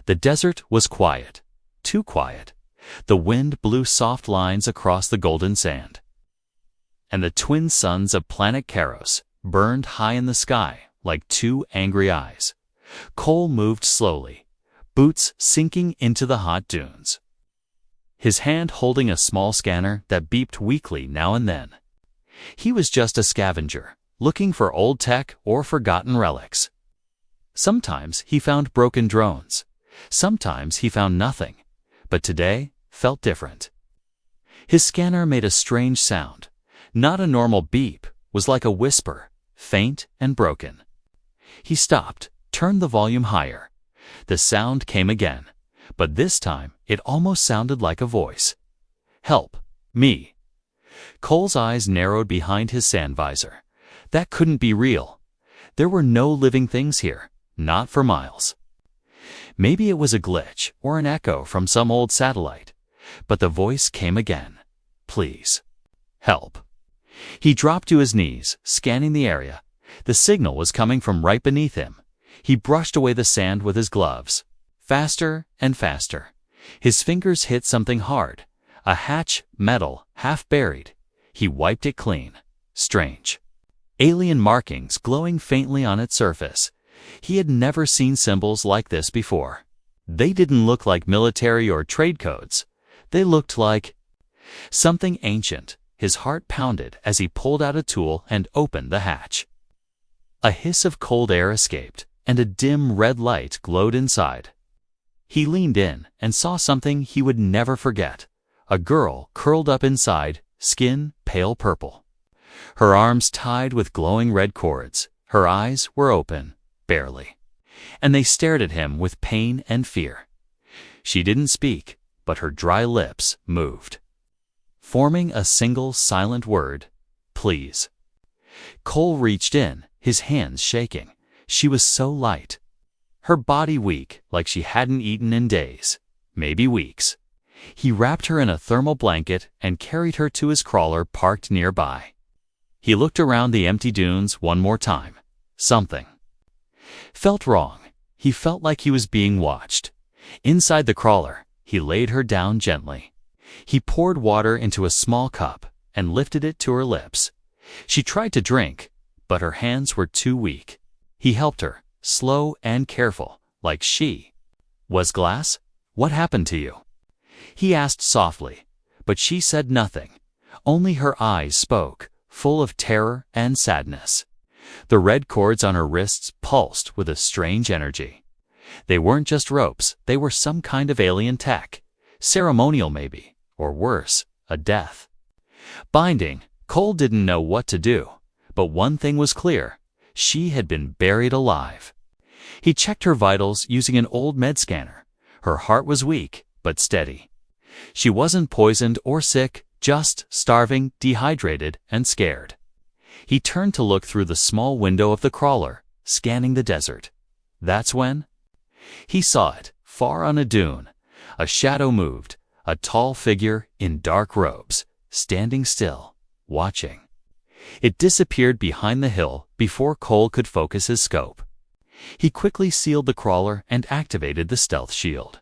The desert was quiet, too quiet. The wind blew soft lines across the golden sand. And the twin suns of planet Karos burned high in the sky like two angry eyes. Cole moved slowly, boots sinking into the hot dunes, his hand holding a small scanner that beeped weakly now and then. He was just a scavenger, looking for old tech or forgotten relics. Sometimes he found broken drones. Sometimes he found nothing. But today felt different. His scanner made a strange sound. Not a normal beep, was like a whisper, faint and broken. He stopped, turned the volume higher. The sound came again, but this time it almost sounded like a voice. "Help, me." Cole's eyes narrowed behind his sand visor. That couldn't be real. There were no living things here, not for miles. Maybe it was a glitch or an echo from some old satellite, but the voice came again. "Please, help." He dropped to his knees, scanning the area. The signal was coming from right beneath him. He brushed away the sand with his gloves. Faster and faster. His fingers hit something hard. A hatch, metal, half buried. He wiped it clean. Strange. Alien markings glowing faintly on its surface. He had never seen symbols like this before. They didn't look like military or trade codes. They looked like something ancient. His heart pounded as he pulled out a tool and opened the hatch. A hiss of cold air escaped, and a dim red light glowed inside. He leaned in and saw something he would never forget. A girl curled up inside, skin pale purple. Her arms tied with glowing red cords. Her eyes were open, barely, and they stared at him with pain and fear. She didn't speak, but her dry lips moved, forming a single silent word: "Please." Cole reached in, his hands shaking. She was so light. Her body weak, like she hadn't eaten in days, maybe weeks. He wrapped her in a thermal blanket and carried her to his crawler parked nearby. He looked around the empty dunes one more time. Something felt wrong. He felt like he was being watched. Inside the crawler, he laid her down gently. He poured water into a small cup and lifted it to her lips. She tried to drink, but her hands were too weak. He helped her, slow and careful, like she was glass. "What happened to you?" he asked softly, but she said nothing. Only her eyes spoke, full of terror and sadness. The red cords on her wrists pulsed with a strange energy. They weren't just ropes, they were some kind of alien tech. Ceremonial maybe, or worse, a death binding. Cole didn't know what to do, but one thing was clear: she had been buried alive. He checked her vitals using an old med scanner. Her heart was weak, but steady. She wasn't poisoned or sick, just starving, dehydrated, and scared. He turned to look through the small window of the crawler, scanning the desert. That's when he saw it, far on a dune. A shadow moved, a tall figure in dark robes, standing still, watching. It disappeared behind the hill before Cole could focus his scope. He quickly sealed the crawler and activated the stealth shield.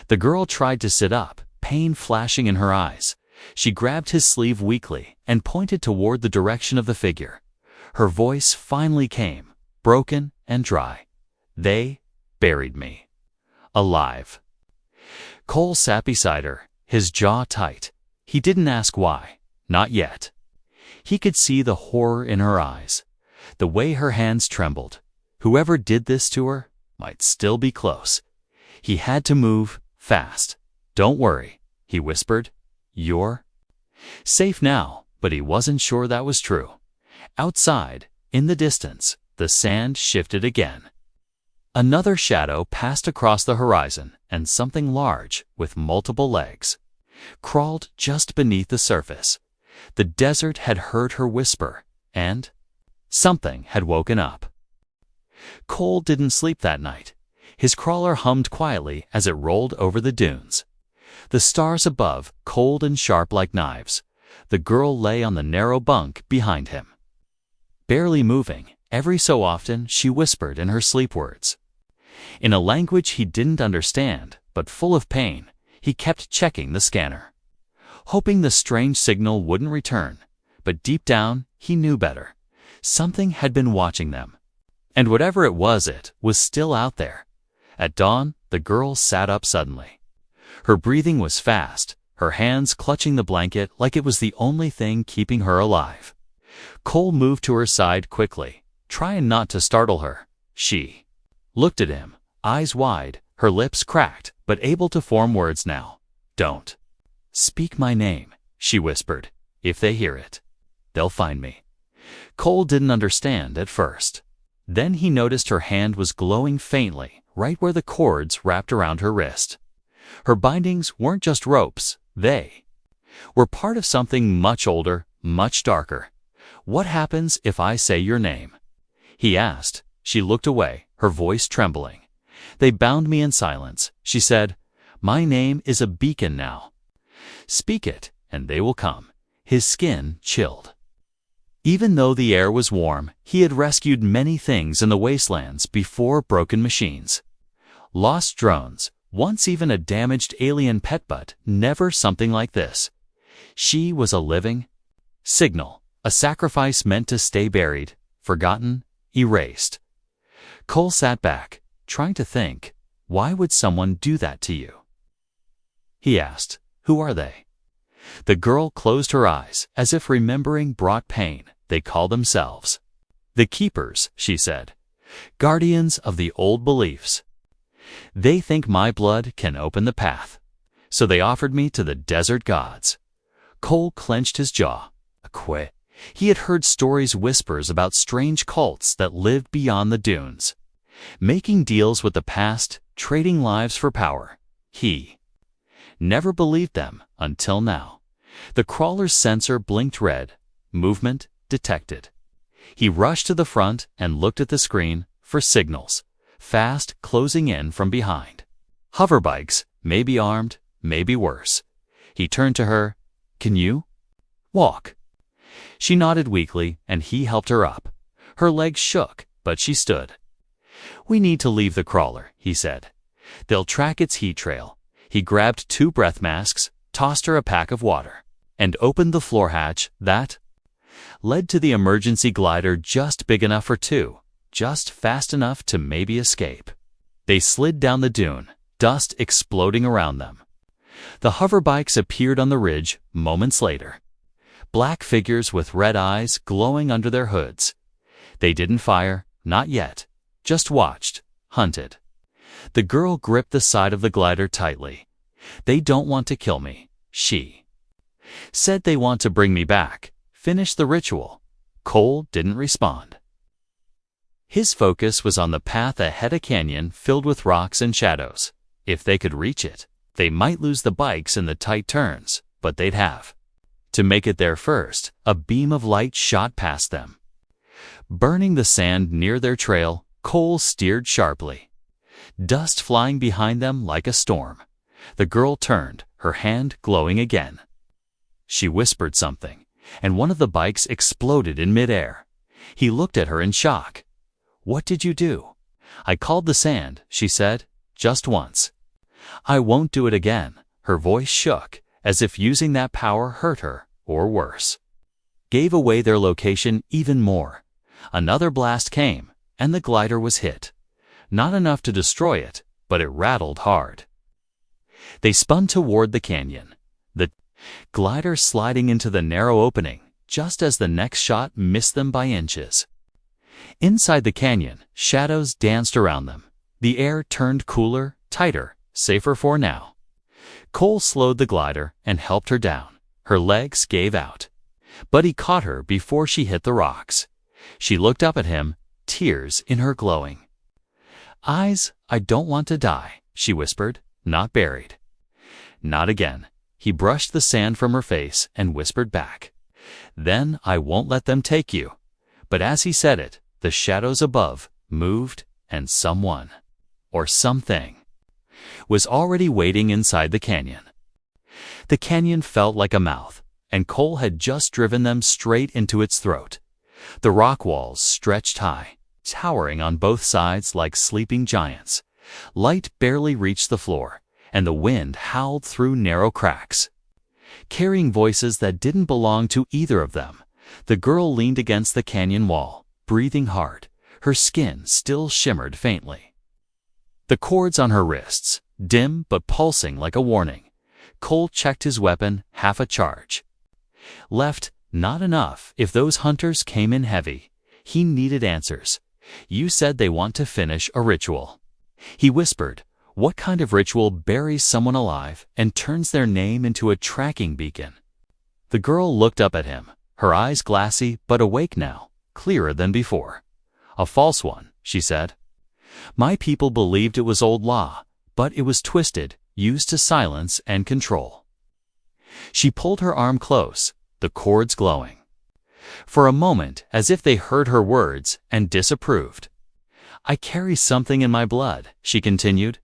The girl tried to sit up, pain flashing in her eyes. She grabbed his sleeve weakly and pointed toward the direction of the figure. Her voice finally came, broken and dry. "They buried me alive." Cole sat beside her, his jaw tight. He didn't ask why, not yet. He could see the horror in her eyes, the way her hands trembled. Whoever did this to her might still be close. He had to move fast. "Don't worry," he whispered. "You're safe now," but he wasn't sure that was true. Outside, in the distance, the sand shifted again. Another shadow passed across the horizon, and something large, with multiple legs, crawled just beneath the surface. The desert had heard her whisper, and something had woken up. Cole didn't sleep that night. His crawler hummed quietly as it rolled over the dunes. The stars above, cold and sharp like knives. The girl lay on the narrow bunk behind him, barely moving. Every so often she whispered in her sleep words. In a language he didn't understand, but full of pain, he kept checking the scanner, hoping the strange signal wouldn't return. But deep down, he knew better. Something had been watching them. And whatever it was still out there. At dawn, the girl sat up suddenly. Her breathing was fast, her hands clutching the blanket like it was the only thing keeping her alive. Cole moved to her side quickly, trying not to startle her. She looked at him, eyes wide, her lips cracked, but able to form words now. "Don't speak my name," she whispered. "If they hear it, they'll find me." Cole didn't understand at first. Then he noticed her hand was glowing faintly, right where the cords wrapped around her wrist. Her bindings weren't just ropes, they were part of something much older, much darker. "What happens if I say your name?" he asked. She looked away, her voice trembling. "They bound me in silence," she said. "My name is a beacon now. Speak it, and they will come." His skin chilled. Even though the air was warm, he had rescued many things in the wastelands before broken machines. Lost drones, once even a damaged alien pet, but never something like this. She was a living signal, a sacrifice meant to stay buried, forgotten, erased. Cole sat back, trying to think, why would someone do that to you? He asked, "Who are they?" The girl closed her eyes, as if remembering brought pain. "They call themselves the Keepers," she said. "Guardians of the old beliefs. They think my blood can open the path. So they offered me to the desert gods." Cole clenched his jaw. Quit. He had heard stories, whispers about strange cults that lived beyond the dunes, making deals with the past, trading lives for power. He never believed them until now. The crawler's sensor blinked red. Movement detected. He rushed to the front and looked at the screen for signals, fast closing in from behind. Hoverbikes, maybe armed, maybe worse. He turned to her. "Can you walk?" She nodded weakly, and he helped her up. Her legs shook, but she stood. "We need to leave the crawler," he said. "They'll track its heat trail." He grabbed 2 breath masks, tossed her a pack of water, and opened the floor hatch that led to the emergency glider, just big enough for 2, just fast enough to maybe escape. They slid down the dune, dust exploding around them. The hoverbikes appeared on the ridge moments later. Black figures with red eyes glowing under their hoods. They didn't fire, not yet, just watched, hunted. The girl gripped the side of the glider tightly. "They don't want to kill me," she said. "They want to bring me back, finish the ritual." Cole didn't respond. His focus was on the path ahead, a canyon filled with rocks and shadows. If they could reach it, they might lose the bikes in the tight turns, but they'd have to make it there first. A beam of light shot past them, burning the sand near their trail. Cole steered sharply, dust flying behind them like a storm. The girl turned, her hand glowing again. She whispered something, and one of the bikes exploded in midair. He looked at her in shock. "What did you do?" "I called the sand," she said, "just once. I won't do it again." Her voice shook, as if using that power hurt her, or worse, gave away their location even more. Another blast came, and the glider was hit. Not enough to destroy it, but it rattled hard. They spun toward the canyon, the glider sliding into the narrow opening, just as the next shot missed them by inches. Inside the canyon, shadows danced around them. The air turned cooler, tighter, safer for now. Cole slowed the glider and helped her down. Her legs gave out, but he caught her before she hit the rocks. She looked up at him, tears in her glowing eyes. "I don't want to die," she whispered. "Not buried." "Not again." He brushed the sand from her face and whispered back, "Then I won't let them take you." But as he said it, the shadows above moved, and someone, or something, was already waiting inside the canyon. The canyon felt like a mouth, and Cole had just driven them straight into its throat. The rock walls stretched high, towering on both sides like sleeping giants. Light barely reached the floor, and the wind howled through narrow cracks. Carrying voices that didn't belong to either of them, the girl leaned against the canyon wall, breathing hard. Her skin still shimmered faintly. The cords on her wrists, dim but pulsing like a warning. Cole checked his weapon, half a charge. Left, not enough. If those hunters came in heavy, he needed answers. You said they want to finish a ritual. He whispered, what kind of ritual buries someone alive and turns their name into a tracking beacon? The girl looked up at him, her eyes glassy but awake now, clearer than before. A false one, she said. My people believed it was old law, but it was twisted, used to silence and control. She pulled her arm close, the cords glowing. For a moment, as if they heard her words and disapproved. I carry something in my blood, she continued.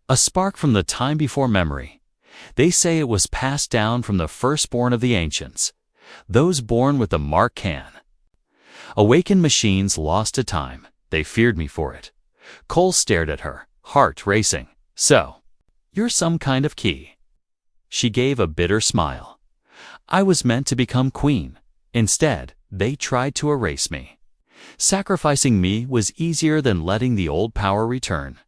A spark from the time before memory. They say it was passed down from the firstborn of the ancients, those born with the mark can. Awakened machines lost to time. They feared me for it. Cole stared at her, heart racing. So, you're some kind of key. She gave a bitter smile. I was meant to become queen. Instead, they tried to erase me. Sacrificing me was easier than letting the old power return.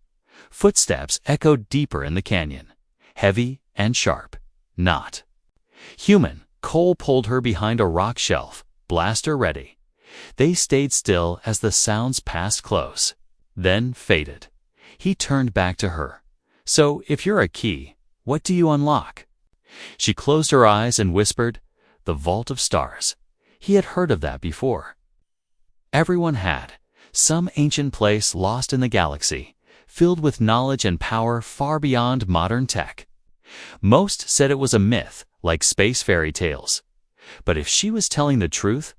Footsteps echoed deeper in the canyon, heavy and sharp. Not human. Cole pulled her behind a rock shelf, blaster ready. They stayed still as the sounds passed close, then faded. He turned back to her. So, if you're a key, what do you unlock? She closed her eyes and whispered, the Vault of Stars. He had heard of that before. Everyone had. Some ancient place lost in the galaxy, filled with knowledge and power far beyond modern tech. Most said it was a myth, like space fairy tales. But if she was telling the truth?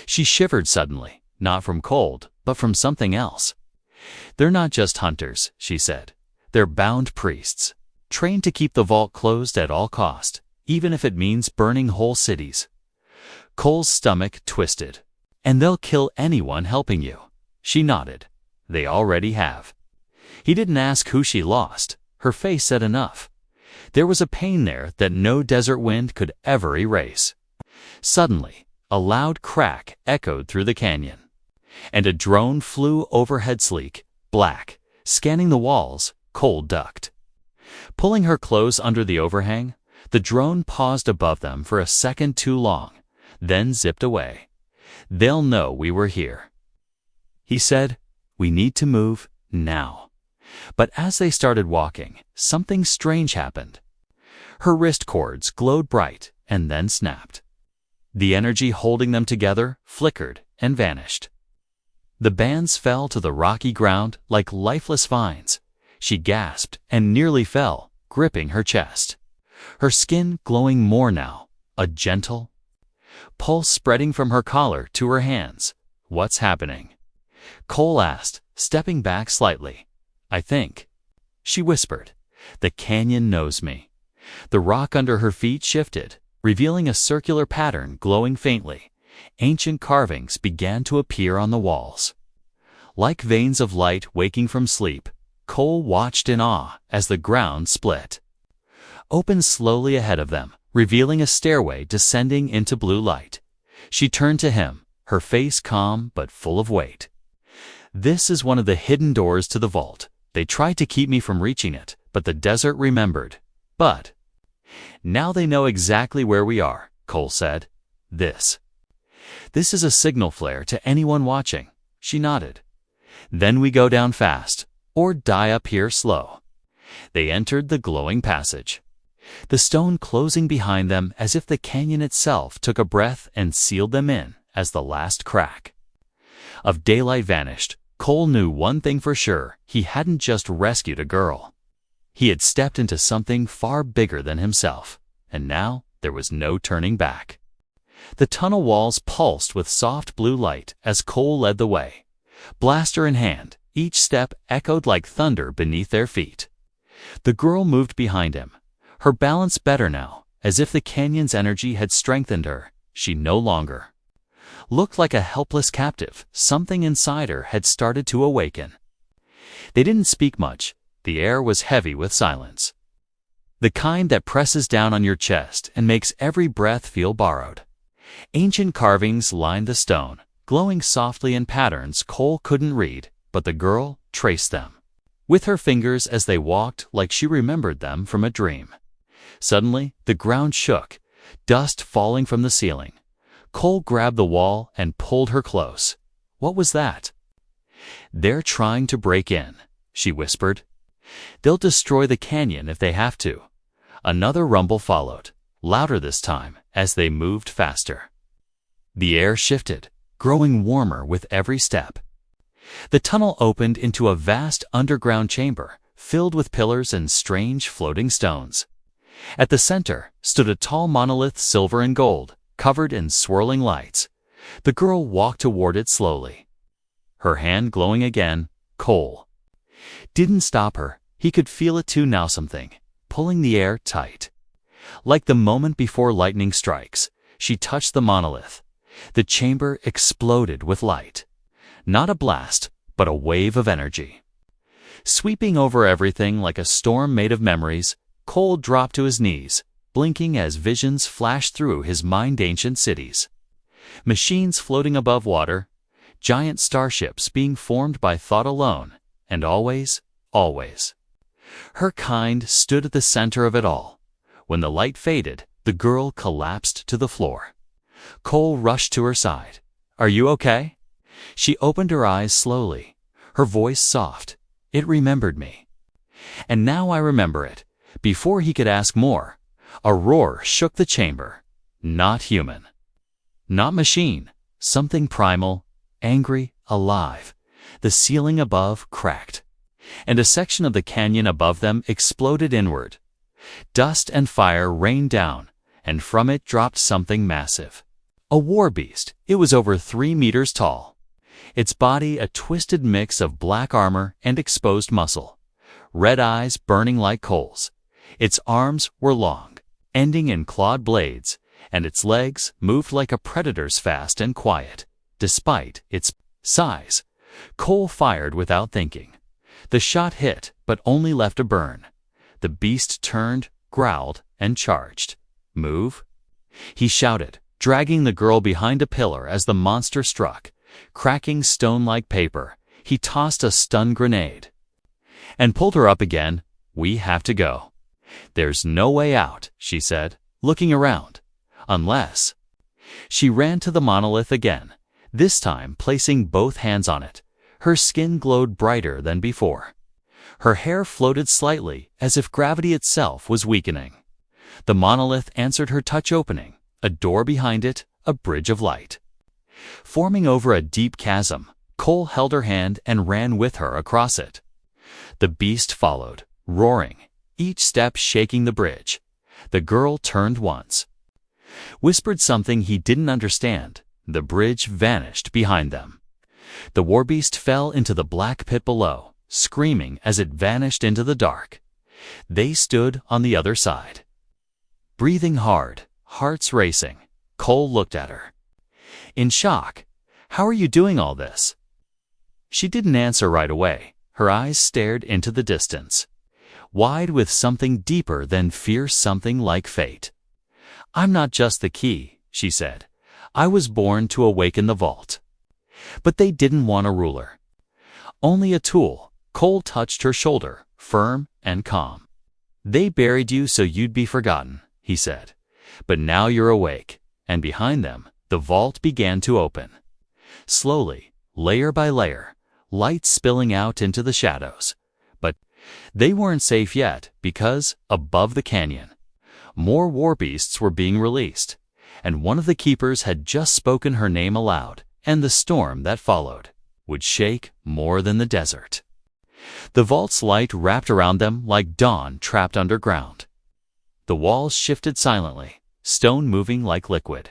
She shivered suddenly, not from cold, but from something else. They're not just hunters, she said. They're bound priests, trained to keep the vault closed at all cost, even if it means burning whole cities. Cole's stomach twisted. And they'll kill anyone helping you. She nodded. They already have. He didn't ask who she lost. Her face said enough. There was a pain there that no desert wind could ever erase. Suddenly, a loud crack echoed through the canyon, and a drone flew overhead, sleek, black, scanning the walls. Cole ducked. Pulling her close under the overhang, the drone paused above them for a second too long, then zipped away. They'll know we were here. He said, we need to move now. But as they started walking, something strange happened. Her wrist cords glowed bright and then snapped. The energy holding them together flickered and vanished. The bands fell to the rocky ground like lifeless vines. She gasped and nearly fell, gripping her chest. Her skin glowing more now, a gentle pulse spreading from her collar to her hands. What's happening? Cole asked, stepping back slightly. I think, she whispered, the canyon knows me. The rock under her feet shifted, revealing a circular pattern glowing faintly. Ancient carvings began to appear on the walls. Like veins of light waking from sleep, Cole watched in awe as the ground split. Opened slowly ahead of them, revealing a stairway descending into blue light. She turned to him, her face calm but full of weight. This is one of the hidden doors to the vault. They tried to keep me from reaching it, but the desert remembered. But now they know exactly where we are, Cole said. This is a signal flare to anyone watching. She nodded. Then we go down fast, or die up here slow. They entered the glowing passage, the stone closing behind them as if the canyon itself took a breath and sealed them in as the last crack of daylight vanished. Cole knew one thing for sure. He hadn't just rescued a girl. He had stepped into something far bigger than himself, and now there was no turning back. The tunnel walls pulsed with soft blue light as Cole led the way. Blaster in hand, each step echoed like thunder beneath their feet. The girl moved behind him, her balance better now, as if the canyon's energy had strengthened her. She no longer looked like a helpless captive. Something inside her had started to awaken. They didn't speak much. The air was heavy with silence. The kind that presses down on your chest and makes every breath feel borrowed. Ancient carvings lined the stone, glowing softly in patterns Cole couldn't read, but the girl traced them with her fingers as they walked, like she remembered them from a dream. Suddenly, the ground shook, dust falling from the ceiling. Cole grabbed the wall and pulled her close. What was that? "They're trying to break in," she whispered. "They'll destroy the canyon if they have to." Another rumble followed, louder this time, as they moved faster. The air shifted, growing warmer with every step. The tunnel opened into a vast underground chamber, filled with pillars and strange floating stones. At the center stood a tall monolith, silver and gold, covered in swirling lights. The girl walked toward it slowly, her hand glowing again. Cole didn't stop her. He could feel it too now, something pulling the air tight. Like the moment before lightning strikes, she touched the monolith. The chamber exploded with light. Not a blast, but a wave of energy. Sweeping over everything like a storm made of memories, Cole dropped to his knees, blinking as visions flashed through his mind. Ancient cities, machines floating above water, giant starships being formed by thought alone, and always, always, her kind stood at the center of it all. When the light faded, the girl collapsed to the floor. Cole rushed to her side. "Are you okay?" She opened her eyes slowly, her voice soft. "It remembered me. And now I remember it." Before he could ask more, a roar shook the chamber. Not human, not machine, something primal, angry, alive. The ceiling above cracked, and a section of the canyon above them exploded inward. Dust and fire rained down, and from it dropped something massive. A war beast. It was over 3 meters tall. Its body a twisted mix of black armor and exposed muscle, red eyes burning like coals. Its arms were long, ending in clawed blades, and its legs moved like a predator's, fast and quiet. Despite its size, Cole fired without thinking. The shot hit, but only left a burn. The beast turned, growled, and charged. "Move," he shouted, dragging the girl behind a pillar as the monster struck. Cracking stone like paper, he tossed a stun grenade and pulled her up again. "We have to go." "There's no way out," she said, looking around. "Unless—" She ran to the monolith again, this time placing both hands on it. Her skin glowed brighter than before. Her hair floated slightly, as if gravity itself was weakening. The monolith answered her touch, opening a door behind it, a bridge of light forming over a deep chasm. Cole held her hand and ran with her across it. The beast followed, roaring, each step shaking the bridge. The girl turned once, whispered something he didn't understand. The bridge vanished behind them. The warbeast fell into the black pit below, screaming as it vanished into the dark. They stood on the other side, breathing hard, hearts racing. Cole looked at her in shock. "How are you doing all this?" She didn't answer right away. Her eyes stared into the distance, wide with something deeper than fear, something like fate. "I'm not just the key," she said. "I was born to awaken the vault." But they didn't want a ruler, only a tool. Cole touched her shoulder, firm and calm. "They buried you so you'd be forgotten," he said. "But now you're awake." And behind them, the vault began to open. Slowly, layer by layer, light spilling out into the shadows. But they weren't safe yet, because, above the canyon, more warbeasts were being released, and one of the keepers had just spoken her name aloud, and the storm that followed would shake more than the desert. The vault's light wrapped around them like dawn trapped underground. The walls shifted silently, stone moving like liquid,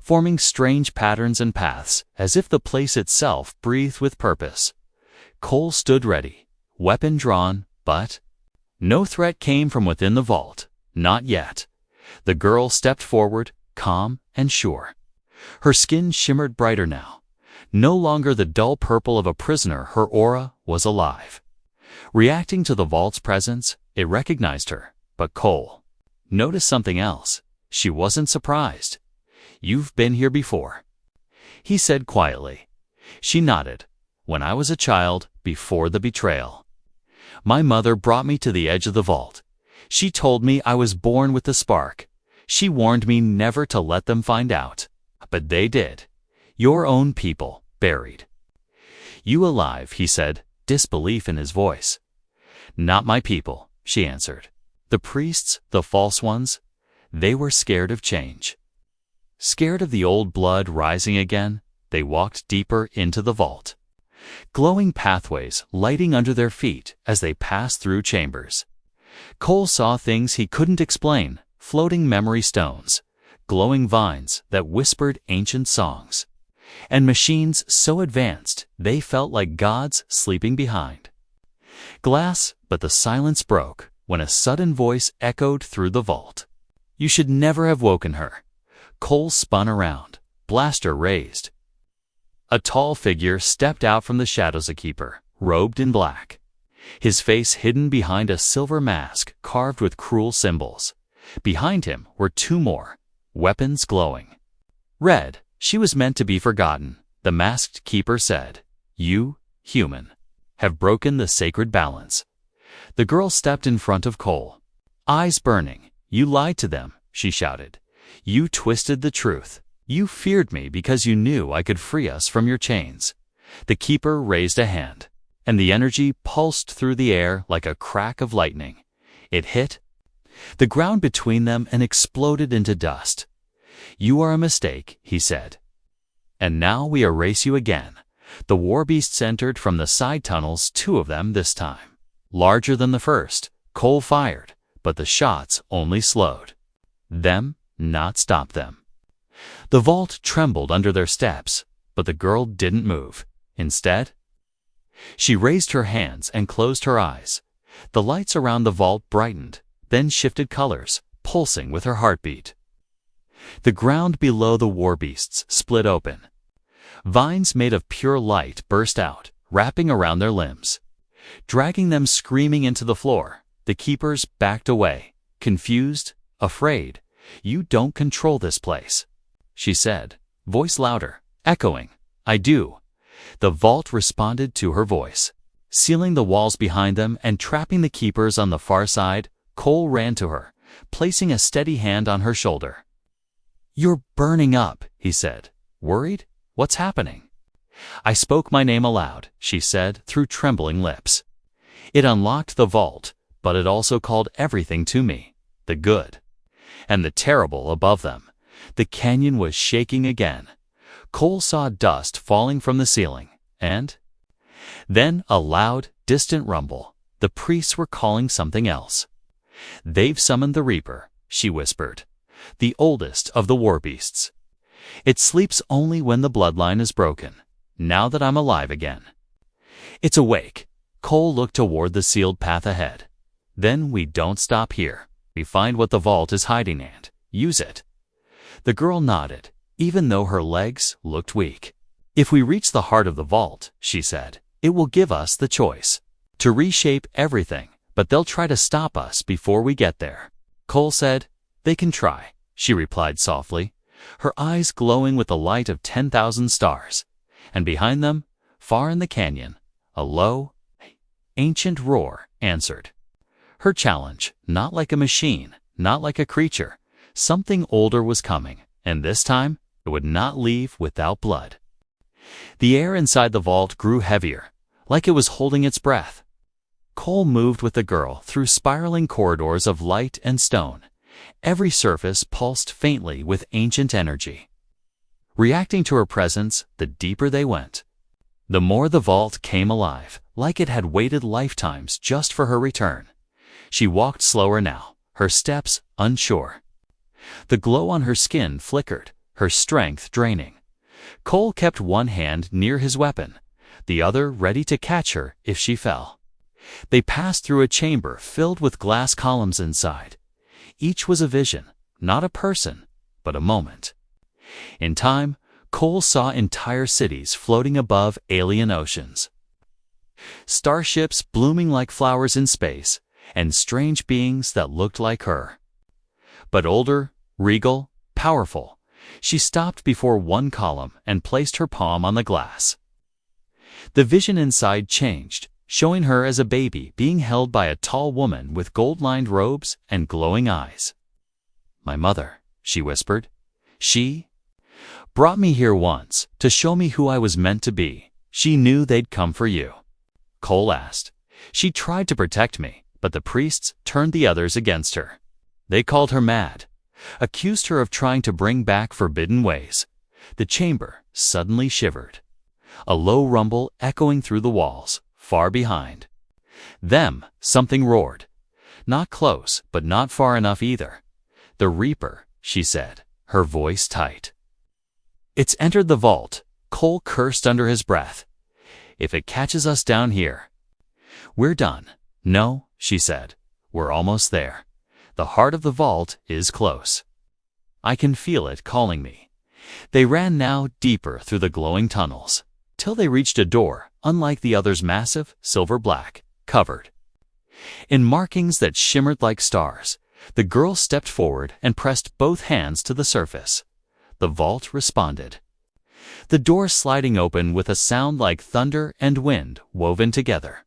forming strange patterns and paths, as if the place itself breathed with purpose. Cole stood ready, weapon drawn, but no threat came from within the vault. Not yet. The girl stepped forward, calm and sure. Her skin shimmered brighter now. No longer the dull purple of a prisoner, her aura was alive. Reacting to the vault's presence, it recognized her, but Cole noticed something else. She wasn't surprised. "You've been here before," he said quietly. She nodded. "When I was a child, before the betrayal. My mother brought me to the edge of the vault. She told me I was born with the spark. She warned me never to let them find out. But they did. Your own people, buried. You alive," he said, disbelief in his voice. "Not my people," she answered. "The priests, the false ones, they were scared of change. Scared of the old blood rising again, they walked deeper into the vault. Glowing pathways lighting under their feet as they passed through chambers. Cole saw things he couldn't explain, floating memory stones, glowing vines that whispered ancient songs, and machines so advanced they felt like gods sleeping behind glass. But the silence broke when a sudden voice echoed through the vault. "You should never have woken her." Cole spun around, blaster raised. A tall figure stepped out from the shadows, a keeper, robed in black, his face hidden behind a silver mask carved with cruel symbols. Behind him were two more, weapons glowing red. "She was meant to be forgotten," the masked keeper said. "You, human, have broken the sacred balance." The girl stepped in front of Cole, eyes burning. "You lied to them," she shouted. "You twisted the truth. You feared me because you knew I could free us from your chains." The keeper raised a hand, and the energy pulsed through the air like a crack of lightning. It hit the ground between them and exploded into dust. "You are a mistake," he said. "And now we erase you again." The war beasts entered from the side tunnels, two of them this time. Larger than the first, Cole fired, but the shots only slowed them, not stopped them. The vault trembled under their steps, but the girl didn't move. Instead, she raised her hands and closed her eyes. The lights around the vault brightened, then shifted colors, pulsing with her heartbeat. The ground below the war beasts split open. Vines made of pure light burst out, wrapping around their limbs, dragging them screaming into the floor. The keepers backed away, confused, afraid. "You don't control this place," she said, voice louder, echoing. "I do." The vault responded to her voice, sealing the walls behind them and trapping the keepers on the far side. Cole ran to her, placing a steady hand on her shoulder. "You're burning up," he said. "Worried? What's happening?" "I spoke my name aloud," she said through trembling lips. It unlocked the vault, but it also called everything to me, the good and the terrible above them. The canyon was shaking again. Cole saw dust falling from the ceiling, and then a loud, distant rumble. The priests were calling something else. "They've summoned the Reaper," she whispered, "the oldest of the war beasts. It sleeps only when the bloodline is broken. Now that I'm alive again, it's awake." Cole looked toward the sealed path ahead. "Then we don't stop here. We find what the vault is hiding and use it." The girl nodded, even though her legs looked weak. "If we reach the heart of the vault," she said, "it will give us the choice to reshape everything, but they'll try to stop us before we get there." Cole said, "They can try," she replied softly, her eyes glowing with the light of 10,000 stars. And behind them, far in the canyon, a low, ancient roar answered her challenge. Not like a machine, not like a creature. Something older was coming, and this time it would not leave without blood. The air inside the vault grew heavier, like it was holding its breath. Cole moved with the girl through spiraling corridors of light and stone. Every surface pulsed faintly with ancient energy. Reacting to her presence, the deeper they went, the more the vault came alive, like it had waited lifetimes just for her return. She walked slower now, her steps unsure. The glow on her skin flickered, her strength draining. Cole kept one hand near his weapon, the other ready to catch her if she fell. They passed through a chamber filled with glass columns inside. Each was a vision, not a person, but a moment. In time, Cole saw entire cities floating above alien oceans. Starships blooming like flowers in space, and strange beings that looked like her. But older, regal, powerful, she stopped before one column and placed her palm on the glass. The vision inside changed, showing her as a baby being held by a tall woman with gold-lined robes and glowing eyes. "My mother," she whispered. "She brought me here once to show me who I was meant to be. She knew they'd come for you." Cole asked. "She tried to protect me, but the priests turned the others against her. They called her mad, accused her of trying to bring back forbidden ways." The chamber suddenly shivered, a low rumble echoing through the walls, far behind them. Something roared. Not close, but not far enough either. "The Reaper," she said, her voice tight. "It's entered the vault," Cole cursed under his breath. "If it catches us down here, we're done." "No," she said, "we're almost there. The heart of the vault is close. I can feel it calling me." They ran now deeper through the glowing tunnels, till they reached a door, unlike the others, massive, silver-black, covered in markings that shimmered like stars. The girl stepped forward and pressed both hands to the surface. The vault responded, the door sliding open with a sound like thunder and wind woven together.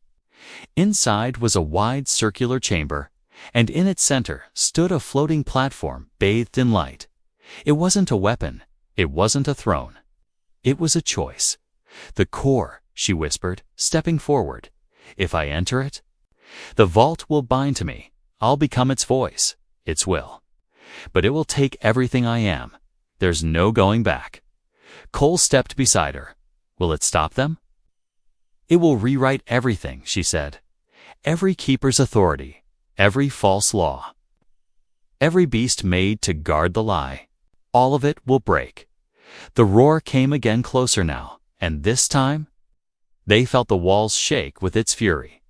Inside was a wide circular chamber, and in its center stood a floating platform bathed in light. It wasn't a weapon. It wasn't a throne. It was a choice. "The core," she whispered, stepping forward. "If I enter it, the vault will bind to me. I'll become its voice, its will. But it will take everything I am. There's no going back." Cole stepped beside her. "Will it stop them?" "It will rewrite everything," she said. "Every keeper's authority, every false law, every beast made to guard the lie. All of it will break." The roar came again, closer now, and this time they felt the walls shake with its fury.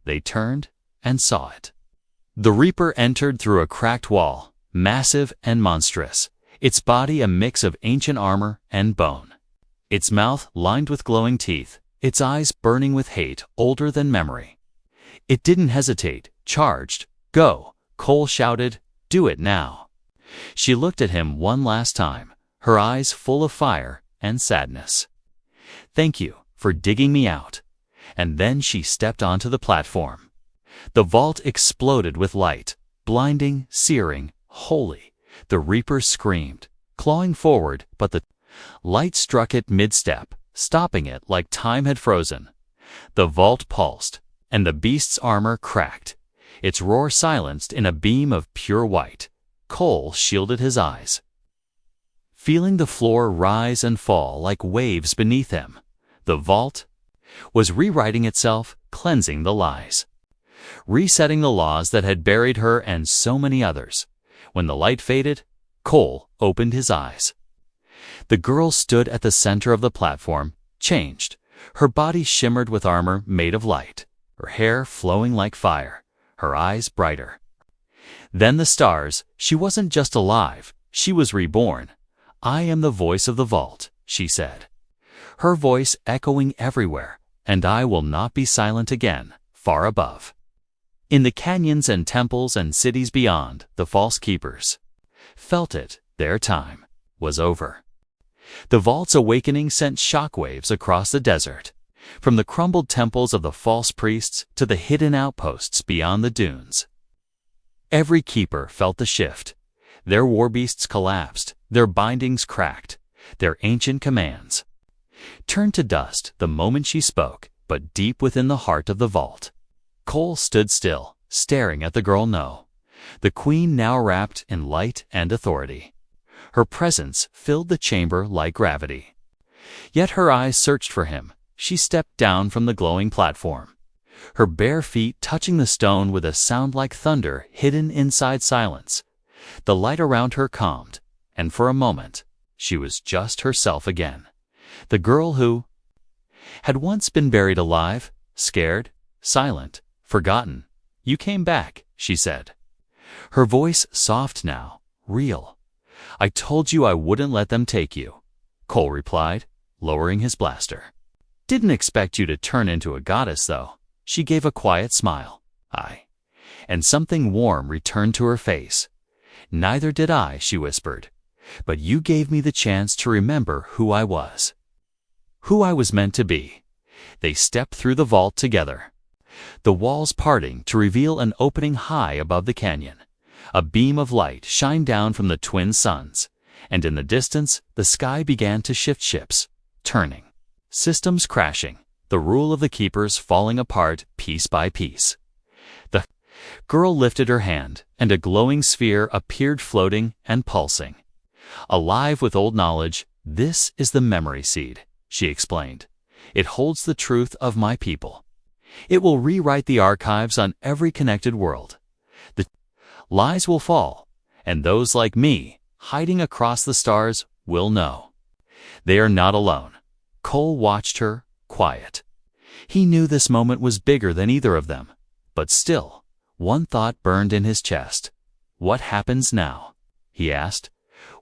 They turned and saw it. The Reaper entered through a cracked wall, massive and monstrous, its body a mix of ancient armor and bone, its mouth lined with glowing teeth, its eyes burning with hate older than memory. It didn't hesitate, charged. "Go!" Cole shouted. "Do it now." She looked at him one last time, her eyes full of fire and sadness. "Thank you for digging me out." And then she stepped onto the platform. The vault exploded with light, blinding, searing, holy. The Reaper screamed, clawing forward, but the light struck it mid-step, stopping it like time had frozen. The vault pulsed, and the beast's armor cracked, its roar silenced in a beam of pure white. Cole shielded his eyes, feeling the floor rise and fall like waves beneath him. The vault was rewriting itself, cleansing the lies, resetting the laws that had buried her and so many others. When the light faded, Cole opened his eyes. The girl stood at the center of the platform, changed. Her body shimmered with armor made of light, her hair flowing like fire, her eyes brighter than the stars. She wasn't just alive, she was reborn. "I am the voice of the vault," she said, her voice echoing everywhere, "and I will not be silent again." Far above, in the canyons and temples and cities beyond, the false keepers felt it. Their time was over. The vault's awakening sent shockwaves across the desert, from the crumbled temples of the false priests to the hidden outposts beyond the dunes. Every keeper felt the shift. Their war beasts collapsed, their bindings cracked, their ancient commands turned to dust the moment she spoke. But deep within the heart of the vault, Cole stood still, staring at the girl. No, the queen now wrapped in light and authority. Her presence filled the chamber like gravity. Yet her eyes searched for him. She stepped down from the glowing platform, her bare feet touching the stone with a sound like thunder hidden inside silence. The light around her calmed, and for a moment, she was just herself again. The girl who had once been buried alive, scared, silent, forgotten. "You came back," she said, her voice soft now, real. "I told you I wouldn't let them take you," Cole replied, lowering his blaster. Didn't expect you to turn into a goddess, though. She gave a quiet smile. And something warm returned to her face. Neither did I, she whispered. But you gave me the chance to remember who I was. Who I was meant to be. They stepped through the vault together. The walls parting to reveal an opening high above the canyon. A beam of light shined down from the twin suns, and in the distance the sky began to shift ships, turning. Systems crashing, the rule of the keepers falling apart piece by piece. The girl lifted her hand, and a glowing sphere appeared floating and pulsing. Alive with old knowledge, this is the memory seed, she explained. It holds the truth of my people. It will rewrite the archives on every connected world. The lies will fall, and those like me, hiding across the stars, will know. They are not alone. Cole watched her, quiet. He knew this moment was bigger than either of them, but still, one thought burned in his chest. What happens now? He asked.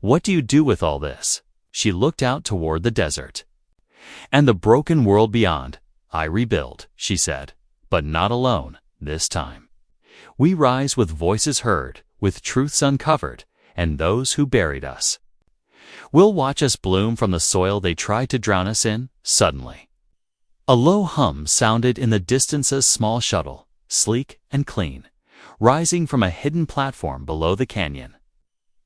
What do you do with all this? She looked out toward the desert. And the broken world beyond. I rebuild, she said, but not alone, this time. We rise with voices heard, with truths uncovered, and those who buried us will watch us bloom from the soil they tried to drown us in. Suddenly, a low hum sounded in the distance. A small shuttle, sleek and clean, rising from a hidden platform below the canyon.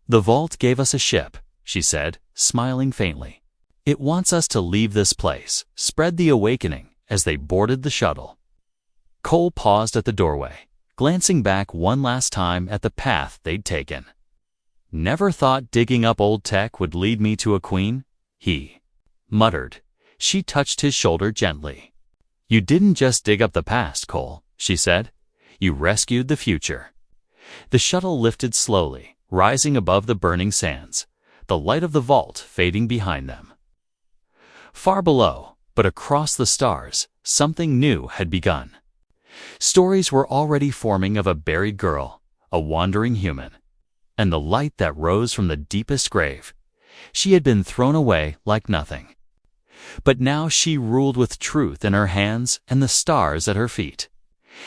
The vault gave us a ship, she said, smiling faintly. It wants us to leave this place, spread the awakening. As they boarded the shuttle, Cole paused at the doorway, glancing back one last time at the path they'd taken. Never thought digging up old tech would lead me to a queen, he muttered. She touched his shoulder gently. You didn't just dig up the past, Cole, she said. You rescued the future. The shuttle lifted slowly, rising above the burning sands, the light of the vault fading behind them. Far below, but across the stars, something new had begun. Stories were already forming of a buried girl, a wandering human, and the light that rose from the deepest grave. She had been thrown away like nothing. But now she ruled with truth in her hands and the stars at her feet.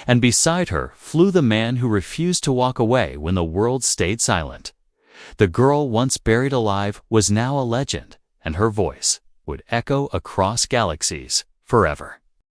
And beside her flew the man who refused to walk away when the world stayed silent. The girl once buried alive was now a legend, and her voice would echo across galaxies forever.